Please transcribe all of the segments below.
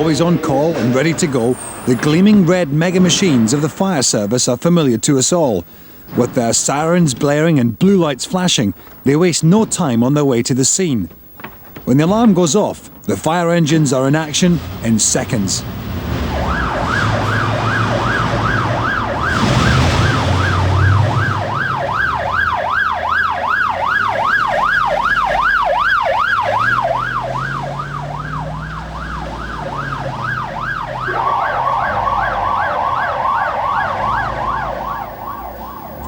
Always on call and ready to go, the gleaming red mega machines of the fire service are familiar to us all. With their sirens blaring and blue lights flashing, they waste no time on their way to the scene. When the alarm goes off, the fire engines are in action in seconds.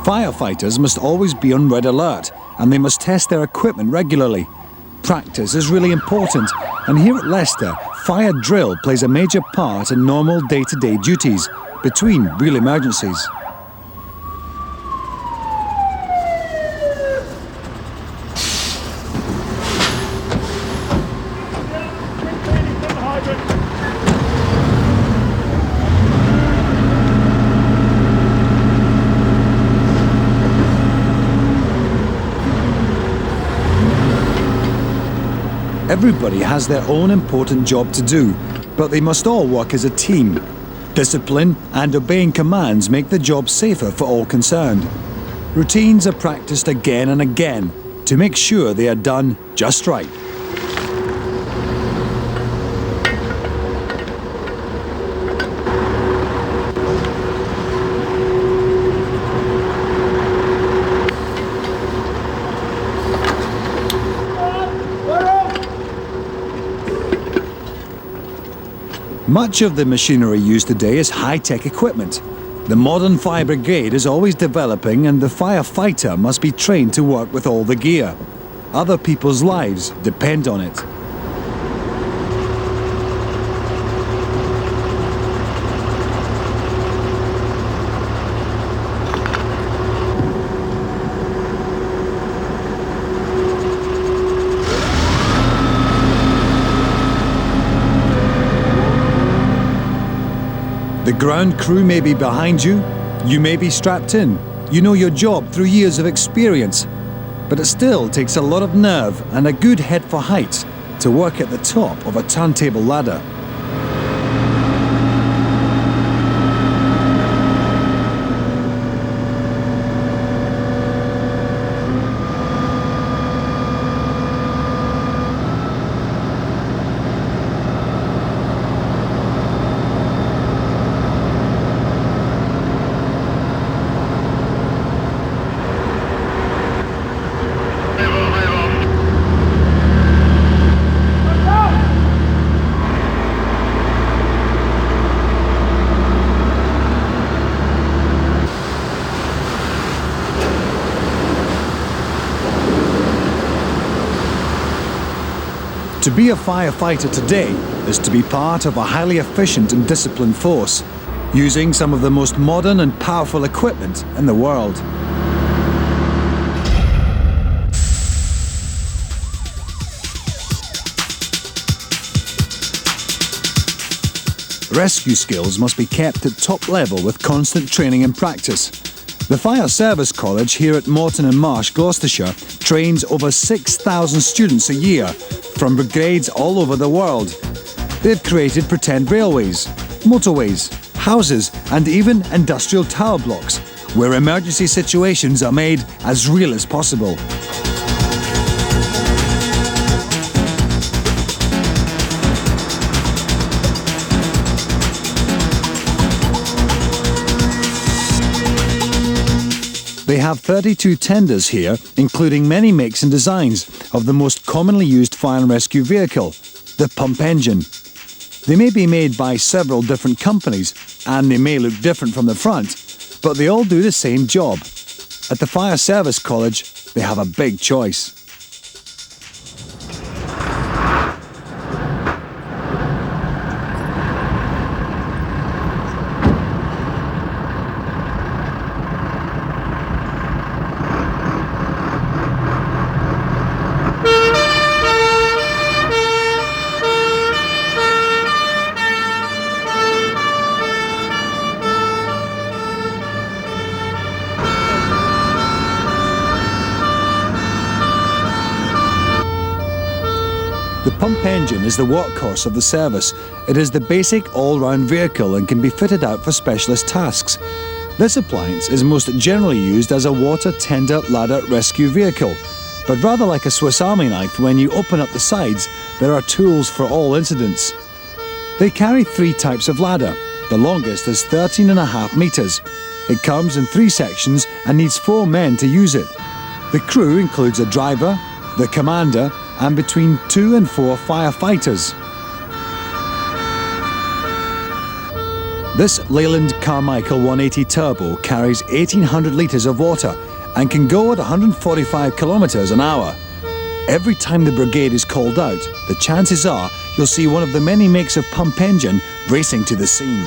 Firefighters must always be on red alert, and they must test their equipment regularly. Practice is really important, and here at Leicester, fire drill plays a major part in normal day-to-day duties between real emergencies. Everybody has their own important job to do, but they must all work as a team. Discipline and obeying commands make the job safer for all concerned. Routines are practiced again and again to make sure they are done just right. Much of the machinery used today is high-tech equipment. The modern fire brigade is always developing, and the firefighter must be trained to work with all the gear. Other people's lives depend on it. The ground crew may be behind you, you may be strapped in, you know your job through years of experience, but it still takes a lot of nerve and a good head for height to work at the top of a turntable ladder. To be a firefighter today is to be part of a highly efficient and disciplined force, using some of the most modern and powerful equipment in the world. Rescue skills must be kept at top level with constant training and practice. The Fire Service College here at Moreton and Marsh, Gloucestershire, trains over 6,000 students a year from brigades all over the world. They've created pretend railways, motorways, houses, and even industrial tower blocks, where emergency situations are made as real as possible. They have 32 tenders here, including many makes and designs of the most commonly used fire and rescue vehicle, the pump engine. They may be made by several different companies, and they may look different from the front, but they all do the same job. At the Fire Service College, they have a big choice. The pump engine is the workhorse of the service. It is the basic all-round vehicle and can be fitted out for specialist tasks. This appliance is most generally used as a water tender ladder rescue vehicle, but rather like a Swiss Army knife, when you open up the sides, there are tools for all incidents. They carry 3 types of ladder. The longest is 13.5 metres. It comes in 3 sections and needs 4 men to use it. The crew includes a driver, the commander, and between 2 and 4 firefighters. This Leyland Carmichael 180 Turbo carries 1,800 litres of water and can go at 145 kilometres an hour. Every time the brigade is called out, the chances are you'll see one of the many makes of pump engine racing to the scene.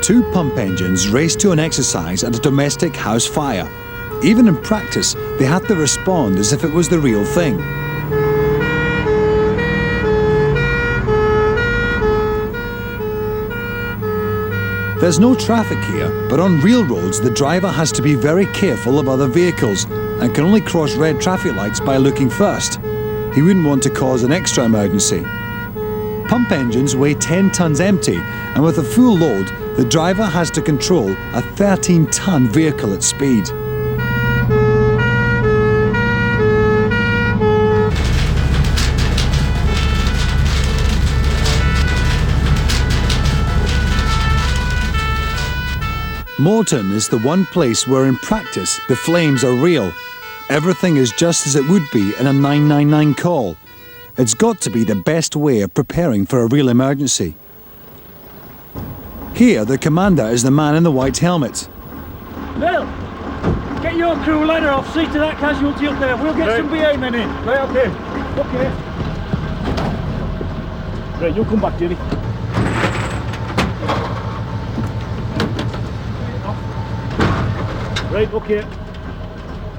Two pump engines race to an exercise at a domestic house fire. Even in practice, they have to respond as if it was the real thing. There's no traffic here, but on real roads the driver has to be very careful of other vehicles and can only cross red traffic lights by looking first. He wouldn't want to cause an extra emergency. Pump engines weigh 10 tonnes empty, and with a full load, the driver has to control a 13-tonne vehicle at speed. Moreton is the one place where in practice the flames are real. Everything is just as it would be in a 999 call. It's got to be the best way of preparing for a real emergency. Here, the commander is the man in the white helmet. Bill, get your crew ladder off, see to that casualty up there. We'll get some BA men in. Right, okay. Okay. Right, you'll come back, Jerry. Right, okay.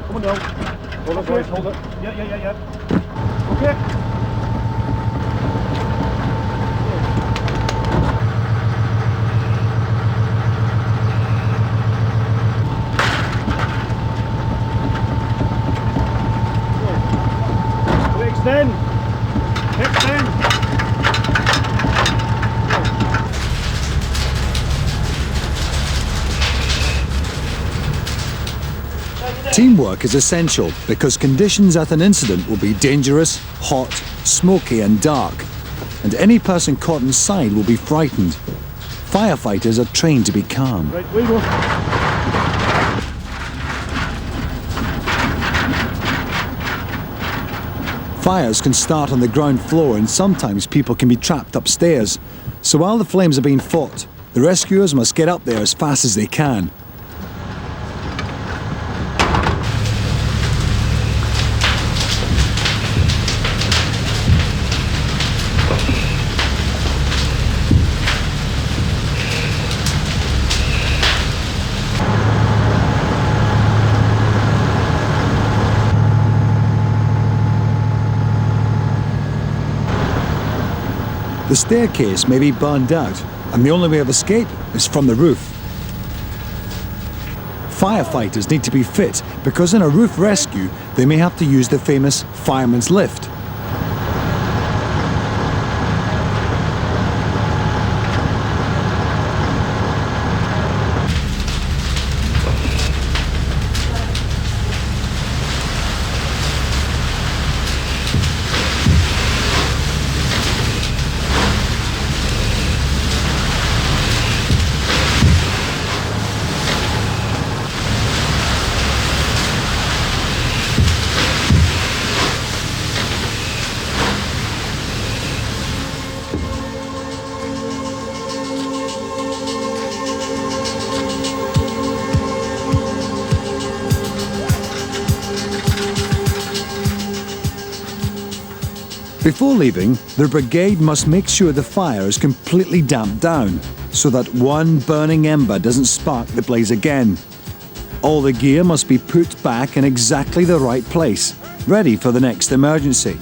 Come on down. Hold it, guys, hold it. Yeah. Okay. Extend. Teamwork is essential because conditions at an incident will be dangerous, hot, smoky and dark, and any person caught inside will be frightened. Firefighters are trained to be calm. Right, we go. Fires can start on the ground floor and sometimes people can be trapped upstairs. So while the flames are being fought, the rescuers must get up there as fast as they can. The staircase may be burned out, and the only way of escape is from the roof. Firefighters need to be fit because in a roof rescue, they may have to use the famous fireman's lift. Before leaving, the brigade must make sure the fire is completely damped down so that one burning ember doesn't spark the blaze again. All the gear must be put back in exactly the right place, ready for the next emergency.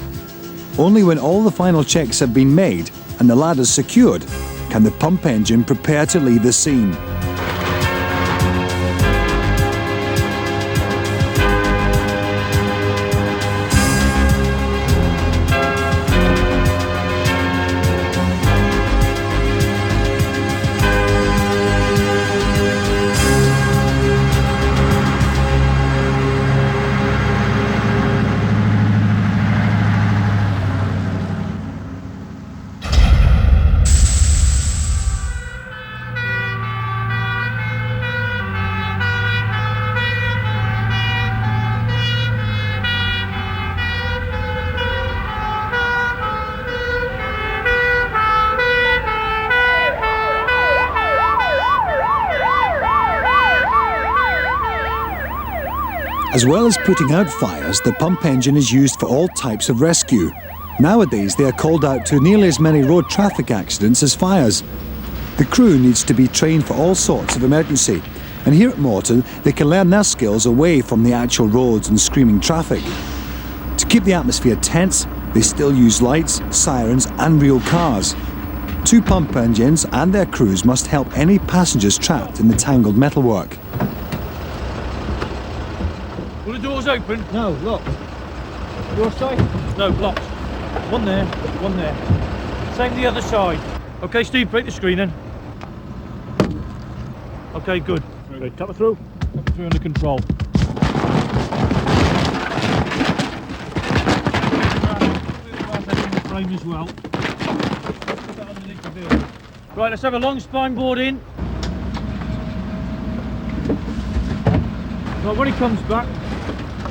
Only when all the final checks have been made and the ladders secured can the pump engine prepare to leave the scene. As well as putting out fires, the pump engine is used for all types of rescue. Nowadays, they are called out to nearly as many road traffic accidents as fires. The crew needs to be trained for all sorts of emergency, and here at Moreton, they can learn their skills away from the actual roads and screaming traffic. To keep the atmosphere tense, they still use lights, sirens, and real cars. 2 pump engines and their crews must help any passengers trapped in the tangled metalwork. Will the doors open? No, locked. Your side? No, locked. One there, one there. Same the other side. Okay, Steve, break the screen in. Okay, good. Okay, tap it through. Tap it through under control. Frame as well. Right, let's have a long spine board in. Right, when he comes back,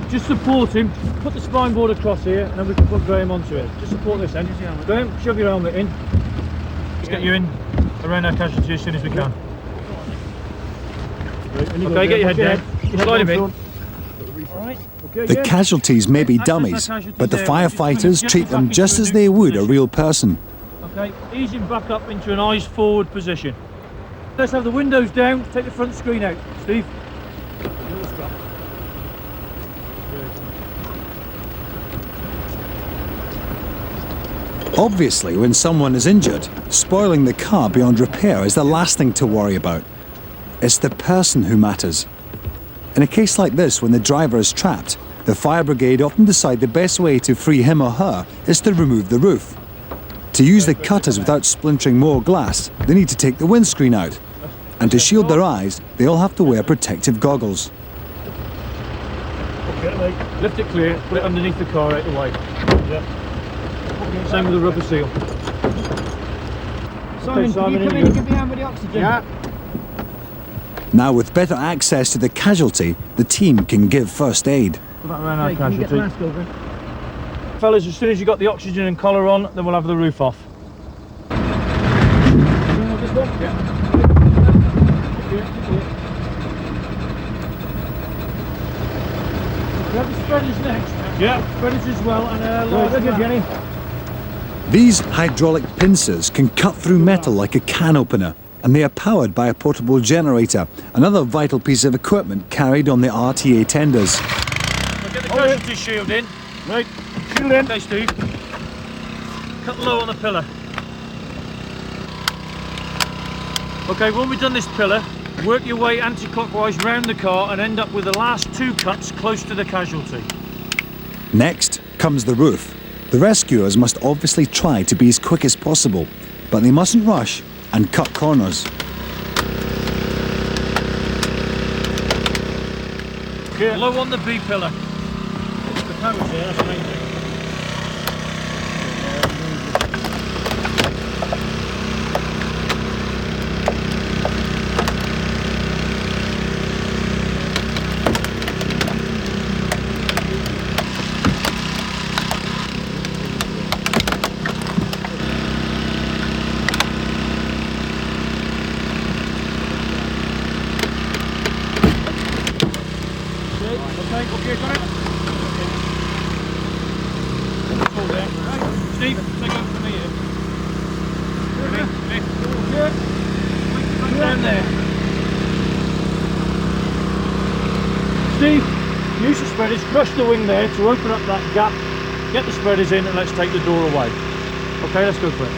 just support him, put the spine board across here, and then we can put Graham onto it. Just support this end. Graham, shove your helmet in. Let's get you in around our casualty as soon as we can. Okay, get your head down. Slide him in. Alright. The casualties may be dummies, but the firefighters treat them just as they would a real person. Okay, ease him back up into an eyes forward position. Let's have the windows down, take the front screen out. Steve. Obviously, when someone is injured, spoiling the car beyond repair is the last thing to worry about. It's the person who matters. In a case like this, when the driver is trapped, the fire brigade often decide the best way to free him or her is to remove the roof. To use the cutters without splintering more glass, they need to take the windscreen out. And to shield their eyes, they all have to wear protective goggles. Okay, lift it clear, put it underneath the car out the way. Yeah. Same with the rubber seal. Simon, can you come in and give me a hand with the oxygen? Yeah. Now, with better access to the casualty, the team can give first aid. Put that around our casualty. Fellas, as soon as you got the oxygen and collar on, then we'll have the roof off. We have the spreaders next. Yeah. Spreaders as well, and large Jenny. These hydraulic pincers can cut through metal like a can opener, and they are powered by a portable generator, another vital piece of equipment carried on the RTA tenders. We'll get the casualty shield in. Right, shield in. Okay, Steve. Cut low on the pillar. Okay, when we've done this pillar, work your way anti-clockwise round the car and end up with the last 2 cuts close to the casualty. Next comes the roof. The rescuers must obviously try to be as quick as possible, but they mustn't rush and cut corners. Okay. Low on the B pillar. The power's there, that's the main thing. Okay, got it. Hold there. Steve, take over from me here. Mick. Come down there. Steve, use the spreaders, crush the wing there to open up that gap. Get the spreaders in and let's take the door away. Okay, let's go for it.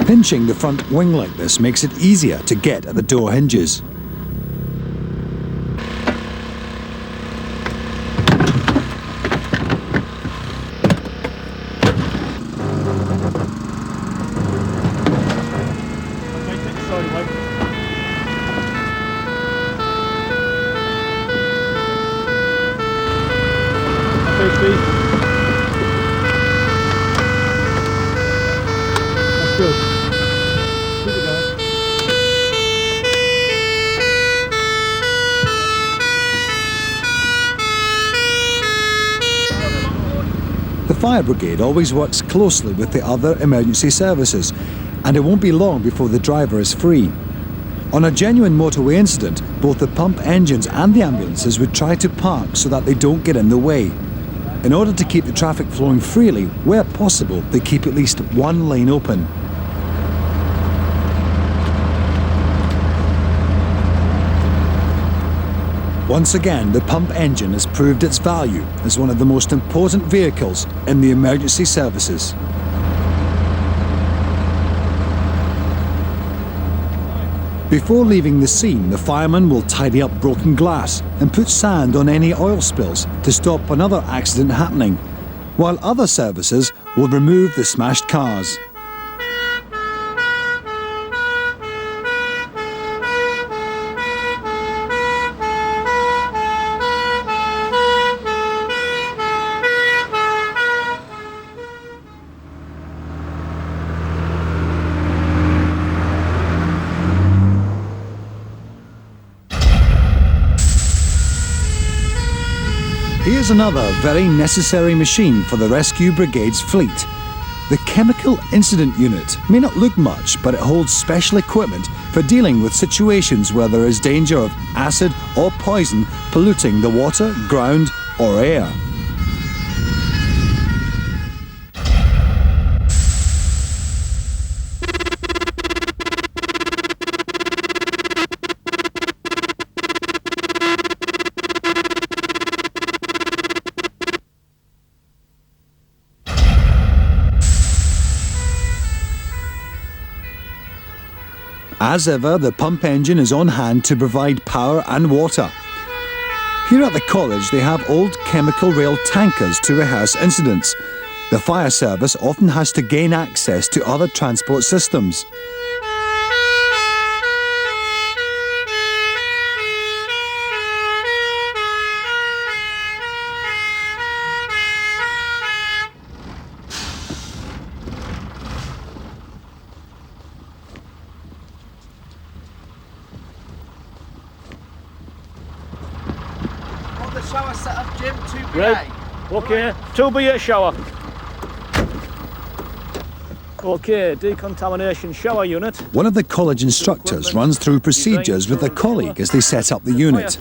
Pinching the front wing like this makes it easier to get at the door hinges. Okay, take the side away. Okay, Steve. That's good. Keep it going. The fire brigade always works closely with the other emergency services, and it won't be long before the driver is free. On a genuine motorway incident, both the pump engines and the ambulances would try to park so that they don't get in the way. In order to keep the traffic flowing freely, where possible, they keep at least one lane open. Once again, the pump engine has proved its value as one of the most important vehicles in the emergency services. Before leaving the scene, the fireman will tidy up broken glass and put sand on any oil spills to stop another accident happening, while other services will remove the smashed cars. Here's another very necessary machine for the rescue brigade's fleet. The Chemical Incident Unit may not look much, but it holds special equipment for dealing with situations where there is danger of acid or poison polluting the water, ground, or air. As ever, the pump engine is on hand to provide power and water. Here at the college, they have old chemical rail tankers to rehearse incidents. The fire service often has to gain access to other transport systems. Shower set up, Jim, 2BA. Right. Okay, 2BA shower. Okay, decontamination shower unit. One of the college instructors runs through procedures with a colleague as they set up the unit.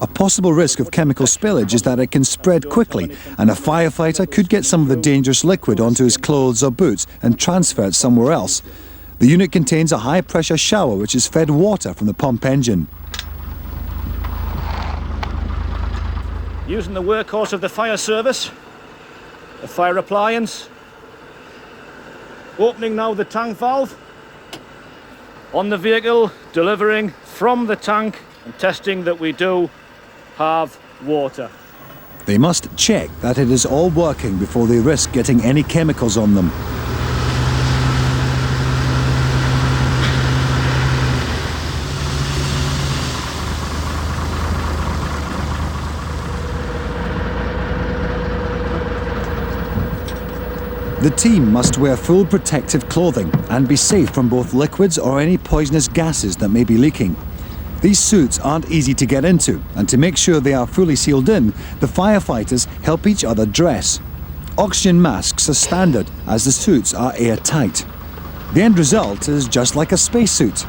A possible risk of chemical spillage is that it can spread quickly, and a firefighter could get some of the dangerous liquid onto his clothes or boots and transfer it somewhere else. The unit contains a high-pressure shower which is fed water from the pump engine. Using the workhorse of the fire service, the fire appliance. Opening now the tank valve. On the vehicle, delivering from the tank and testing that we do have water. They must check that it is all working before they risk getting any chemicals on them. The team must wear full protective clothing and be safe from both liquids or any poisonous gases that may be leaking. These suits aren't easy to get into, and to make sure they are fully sealed in, the firefighters help each other dress. Oxygen masks are standard, as the suits are airtight. The end result is just like a spacesuit.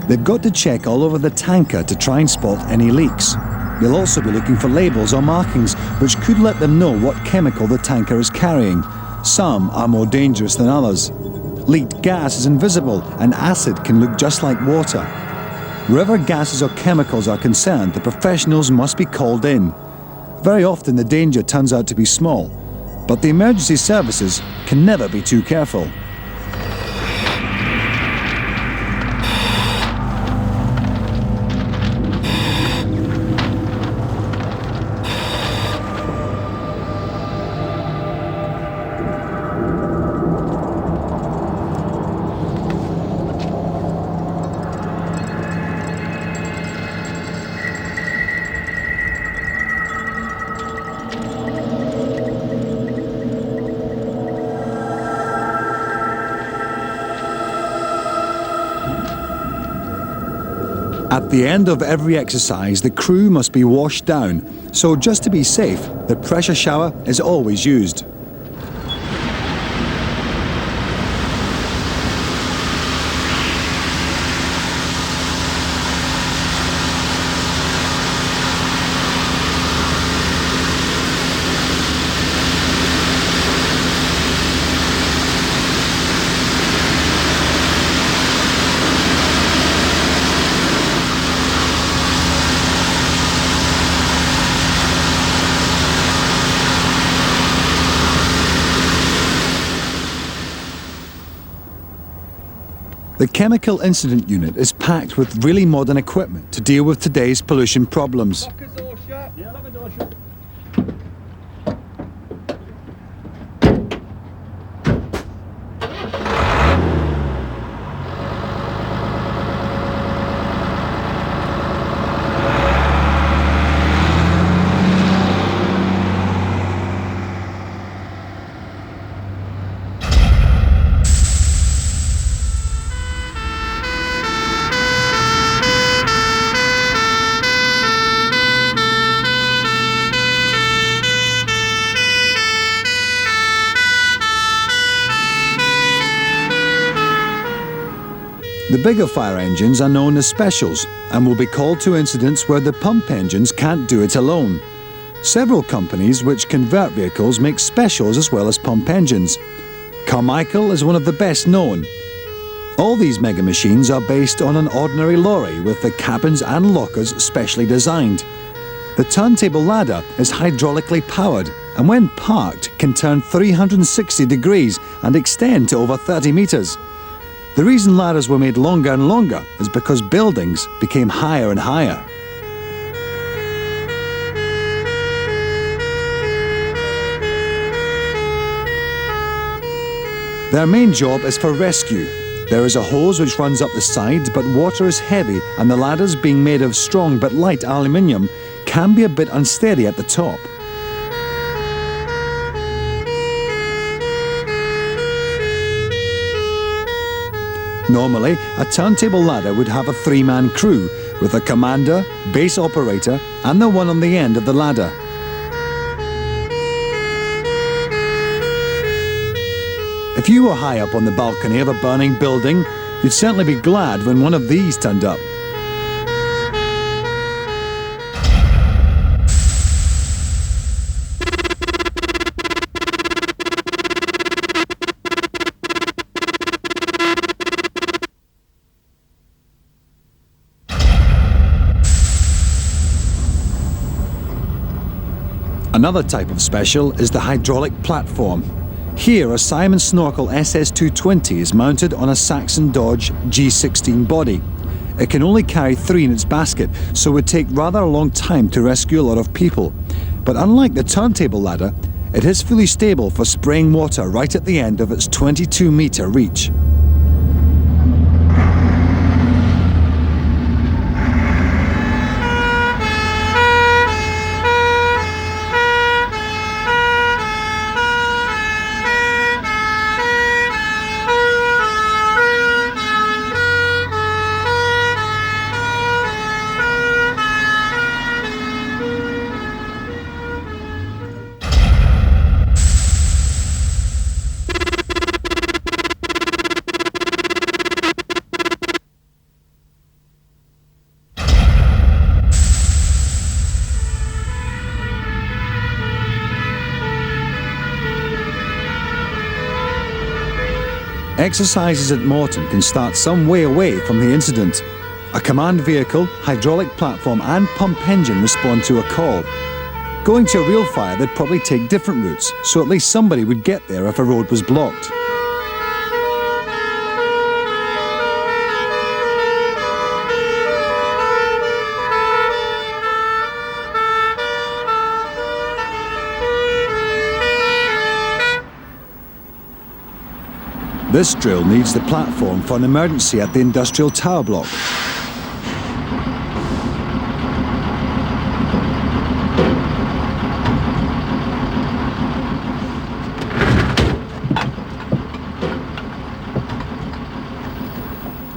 They've got to check all over the tanker to try and spot any leaks. They'll also be looking for labels or markings which could let them know what chemical the tanker is carrying. Some are more dangerous than others. Leaked gas is invisible and acid can look just like water. Wherever gases or chemicals are concerned, the professionals must be called in. Very often the danger turns out to be small, but the emergency services can never be too careful. At the end of every exercise, the crew must be washed down, so just to be safe, the pressure shower is always used. The Chemical Incident Unit is packed with really modern equipment to deal with today's pollution problems. The bigger fire engines are known as specials and will be called to incidents where the pump engines can't do it alone. Several companies which convert vehicles make specials as well as pump engines. Carmichael is one of the best known. All these mega machines are based on an ordinary lorry with the cabins and lockers specially designed. The turntable ladder is hydraulically powered and when parked can turn 360 degrees and extend to over 30 meters. The reason ladders were made longer and longer is because buildings became higher and higher. Their main job is for rescue. There is a hose which runs up the side, but water is heavy and the ladders, being made of strong but light aluminium, can be a bit unsteady at the top. Normally, a turntable ladder would have a three-man crew, with a commander, base operator, and the one on the end of the ladder. If you were high up on the balcony of a burning building, you'd certainly be glad when one of these turned up. Another type of special is the hydraulic platform. Here, a Simon Snorkel SS220 is mounted on a Saxon Dodge G16 body. It can only carry 3 in its basket, so it would take rather a long time to rescue a lot of people. But unlike the turntable ladder, it is fully stable for spraying water right at the end of its 22-metre reach. Exercises at Moreton can start some way away from the incident. A command vehicle, hydraulic platform and pump engine respond to a call. Going to a real fire, they'd probably take different routes, so at least somebody would get there if a road was blocked. This drill needs the platform for an emergency at the industrial tower block.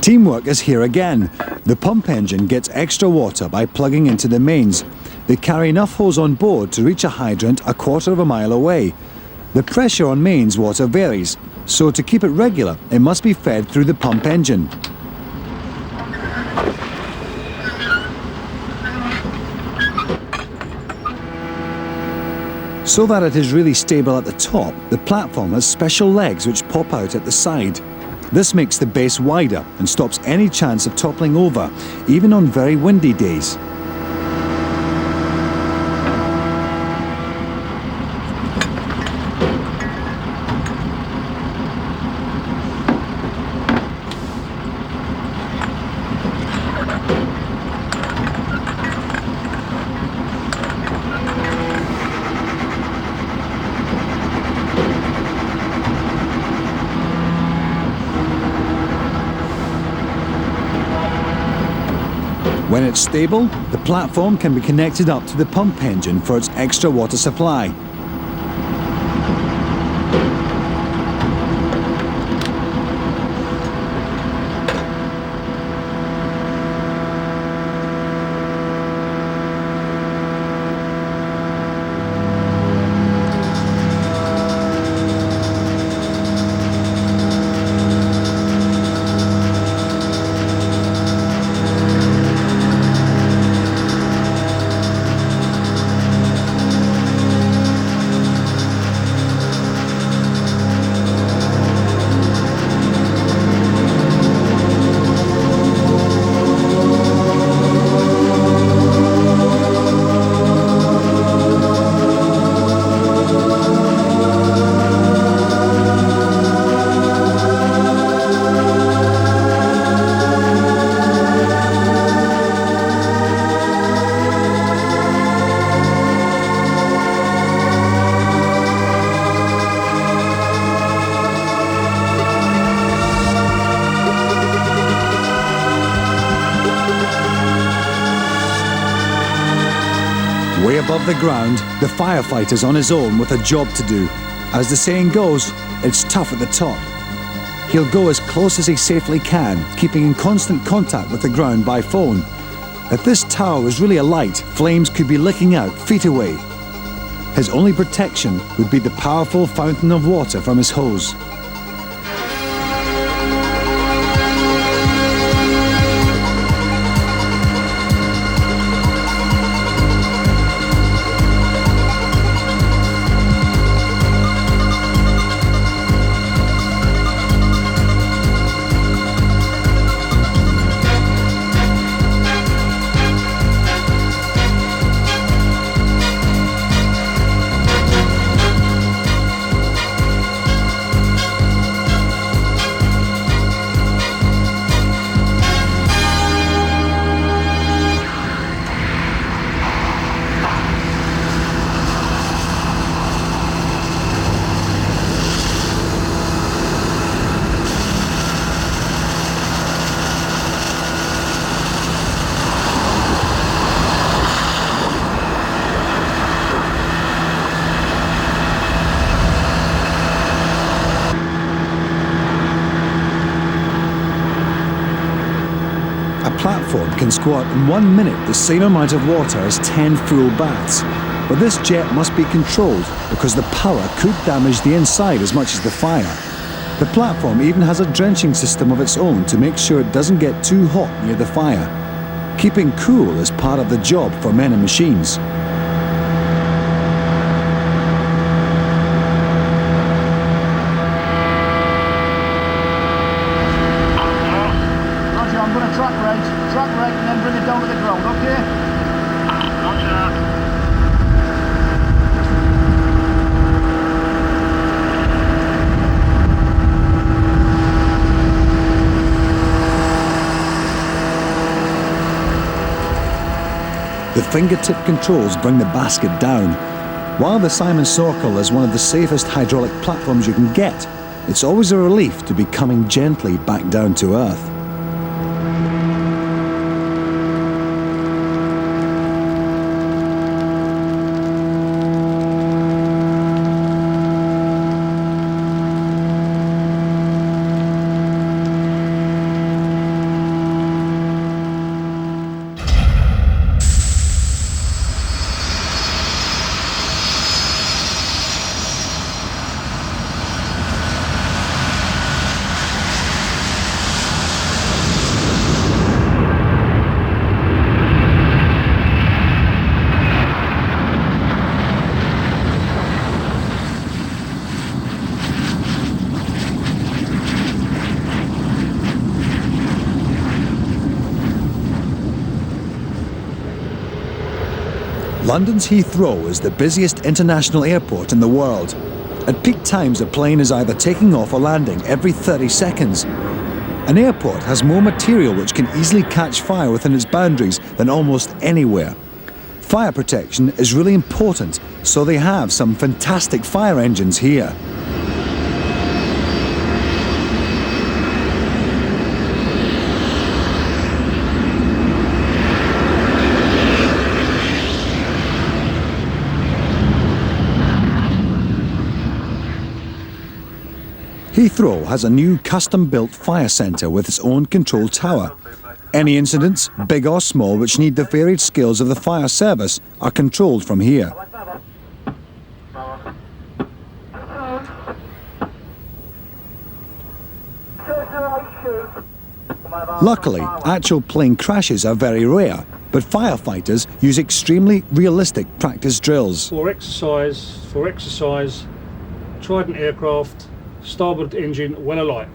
Teamwork is here again. The pump engine gets extra water by plugging into the mains. They carry enough hose on board to reach a hydrant a quarter of a mile away. The pressure on mains water varies, so to keep it regular, it must be fed through the pump engine. So that it is really stable at the top, the platform has special legs which pop out at the side. This makes the base wider and stops any chance of toppling over, even on very windy days. When it's stable, the platform can be connected up to the pump engine for its extra water supply. Way above the ground, the firefighter's on his own with a job to do. As the saying goes, it's tough at the top. He'll go as close as he safely can, keeping in constant contact with the ground by phone. If this tower was really alight, flames could be licking out feet away. His only protection would be the powerful fountain of water from his hose. platform can squat in 1 minute the same amount of water as 10 full baths. But this jet must be controlled because the power could damage the inside as much as the fire. The platform even has a drenching system of its own to make sure it doesn't get too hot near the fire. Keeping cool is part of the job for men and machines. Roger, I'm going to track rate and then bring it down to the ground, okay? Roger. The fingertip controls bring the basket down. While the Simon Sorkel is one of the safest hydraulic platforms you can get, it's always a relief to be coming gently back down to earth. London's Heathrow is the busiest international airport in the world. At peak times, a plane is either taking off or landing every 30 seconds. An airport has more material which can easily catch fire within its boundaries than almost anywhere. Fire protection is really important, so they have some fantastic fire engines here. Heathrow has a new custom-built fire centre with its own control tower. Any incidents, big or small, which need the varied skills of the fire service are controlled from here. Luckily, actual plane crashes are very rare, but firefighters use extremely realistic practice drills. For exercise, Trident aircraft, starboard engine when alight.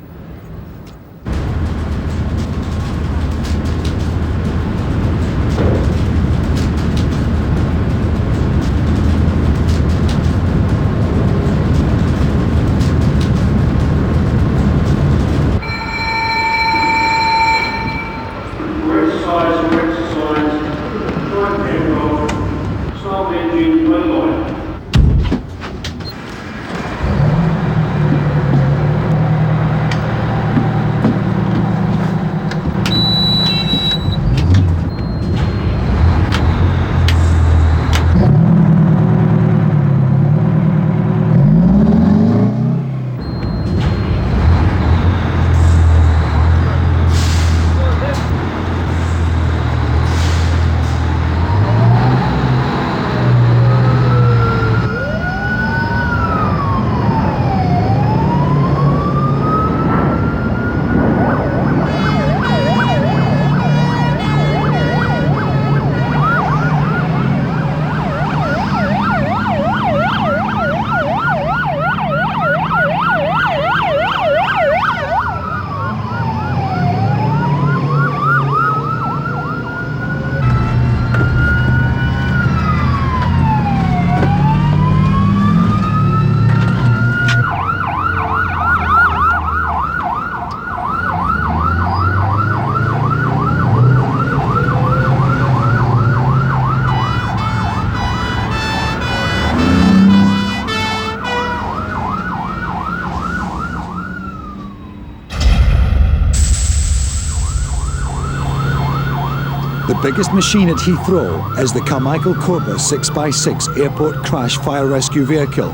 The biggest machine at Heathrow is the Carmichael Cobra 6x6 Airport Crash Fire Rescue Vehicle.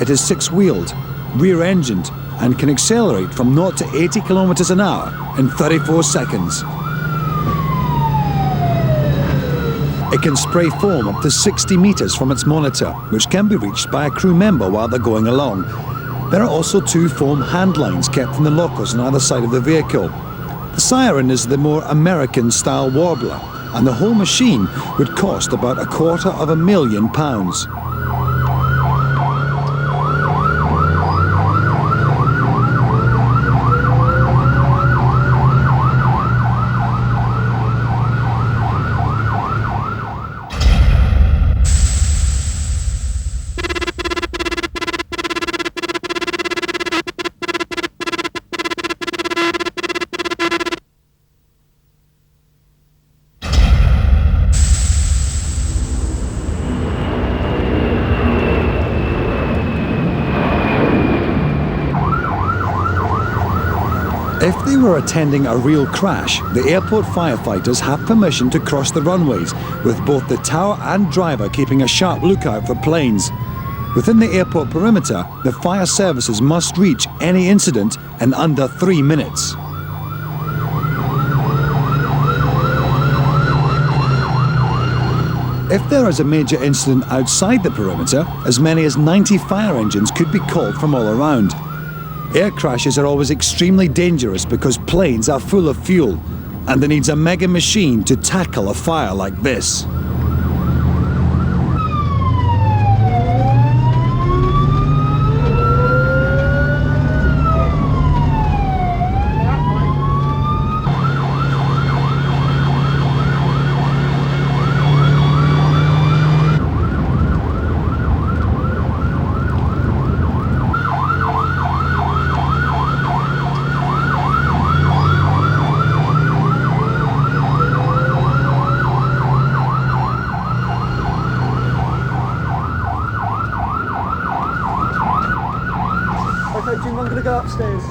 It is six-wheeled, rear-engined, and can accelerate from 0 to 80 kilometers an hour in 34 seconds. It can spray foam up to 60 metres from its monitor, which can be reached by a crew member while they're going along. There are also 2 foam hand lines kept in the lockers on either side of the vehicle. The Siren is the more American-style warbler, and the whole machine would cost about £250,000. If they were attending a real crash, the airport firefighters have permission to cross the runways, with both the tower and driver keeping a sharp lookout for planes. Within the airport perimeter, the fire services must reach any incident in under 3 minutes. If there is a major incident outside the perimeter, as many as 90 fire engines could be called from all around. Air crashes are always extremely dangerous because planes are full of fuel, and there needs a mega machine to tackle a fire like this. Okay, Jim, I'm going to go upstairs.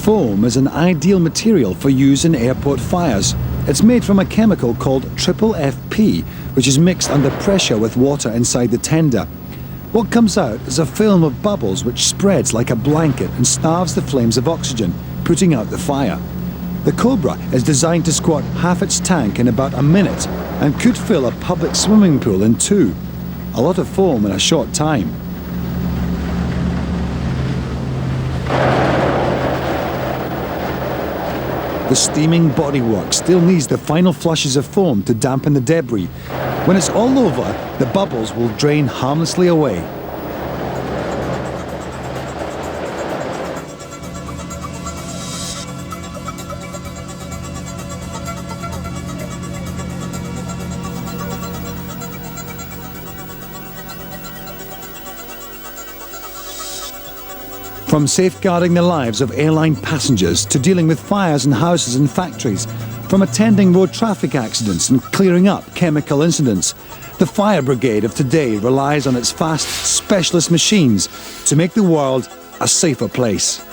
Foam is an ideal material for use in airport fires. It's made from a chemical called triple FP, which is mixed under pressure with water inside the tender. What comes out is a film of bubbles which spreads like a blanket and starves the flames of oxygen, putting out the fire. The Cobra is designed to squat half its tank in about a minute and could fill a public swimming pool in 2. A lot of foam in a short time. The steaming bodywork still needs the final flushes of foam to dampen the debris. When it's all over, the bubbles will drain harmlessly away. From safeguarding the lives of airline passengers to dealing with fires in houses and factories, from attending road traffic accidents and clearing up chemical incidents, the fire brigade of today relies on its fast, specialist machines to make the world a safer place.